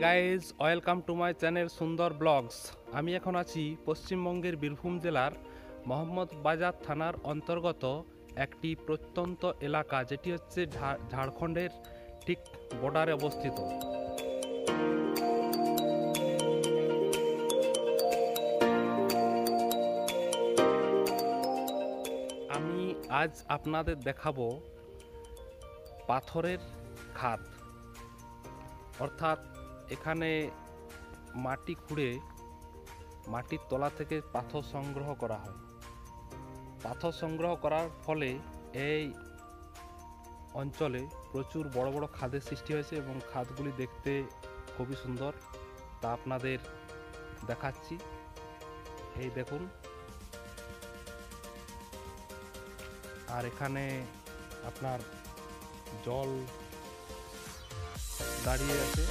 Guys, welcome to my channel সুন্দর blogs. আমি এখন আছি পশ্চিমবঙ্গের বীরভূম জেলার মোহাম্মদ বাজার থানার অন্তর্গত একটি প্রত্যন্ত এলাকা, যেটি হচ্ছে ঝাড়খণ্ডের ঠিক বর্ডারে অবস্থিত। আমি আজ আপনাদের দেখাবো পাথরের খাদ, অর্থাৎ এখানে মাটি খুঁড়ে মাটির তলা থেকে পাথর সংগ্রহ করা হয়। পাথর সংগ্রহ করার ফলে এই অঞ্চলে প্রচুর বড় বড় খাদের সৃষ্টি হয়েছে এবং খাদগুলি দেখতে খুবই সুন্দর, তা আপনাদের দেখাচ্ছি। এই দেখুন, আর এখানে আপনার জল দাঁড়িয়ে আছে।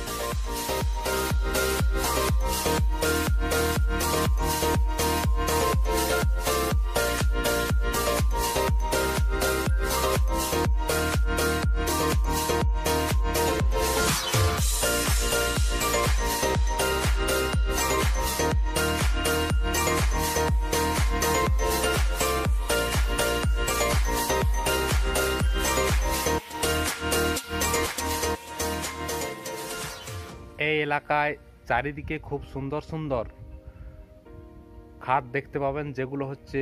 এই এলাকায় চারিদিকে খুব সুন্দর সুন্দর খাদ দেখতে পাবেন, যেগুলো হচ্ছে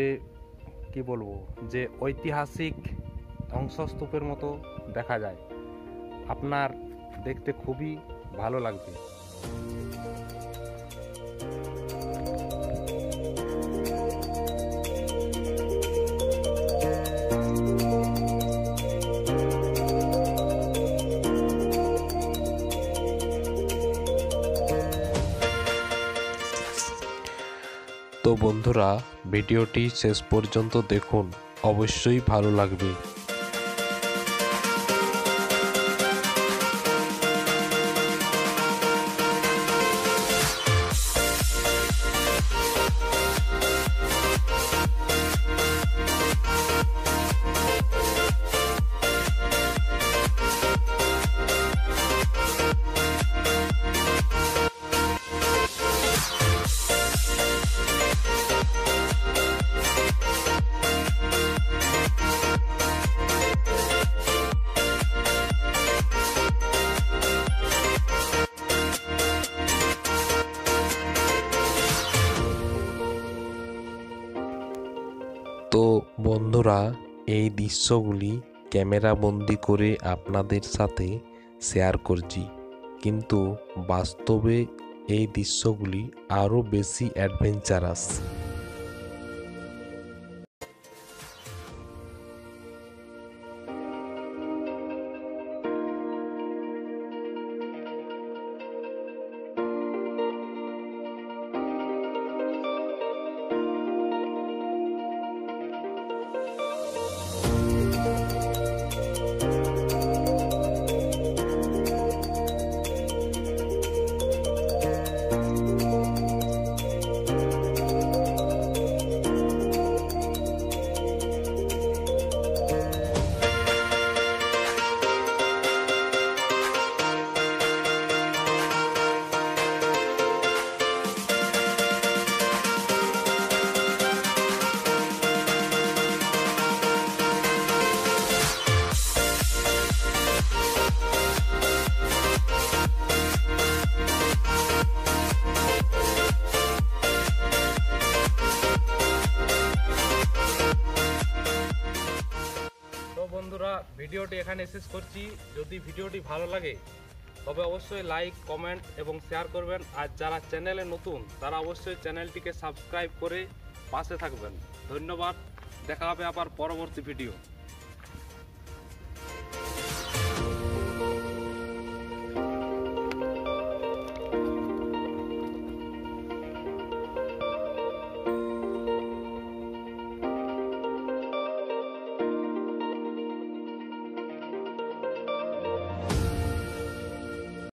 কি বলবো, যে ঐতিহাসিক ধ্বংসস্তূপের মতো দেখা যায়। আপনার দেখতে খুবই ভালো লাগবে। তো বন্ধুরা, ভিডিওটি শেষ পর্যন্ত দেখুন, অবশ্যই ভালো লাগবে। তো বন্ধুরা, এই দৃশ্যগুলি ক্যামেরা বন্দি করে আপনাদের সাথে শেয়ার করছি, কিন্তু বাস্তবে এই দৃশ্যগুলি আরও বেশি অ্যাডভেঞ্চারাস। বন্ধুরা, ভিডিওটি এখানে শেষ করছি। যদি ভিডিওটি ভালো লাগে তবে অবশ্যই লাইক, কমেন্ট এবং শেয়ার করবেন। আর যারা চ্যানেলে নতুন তারা অবশ্যই চ্যানেলটিকে সাবস্ক্রাইব করে পাশে থাকবেন। ধন্যবাদ, দেখা হবে আবার পরবর্তী ভিডিও।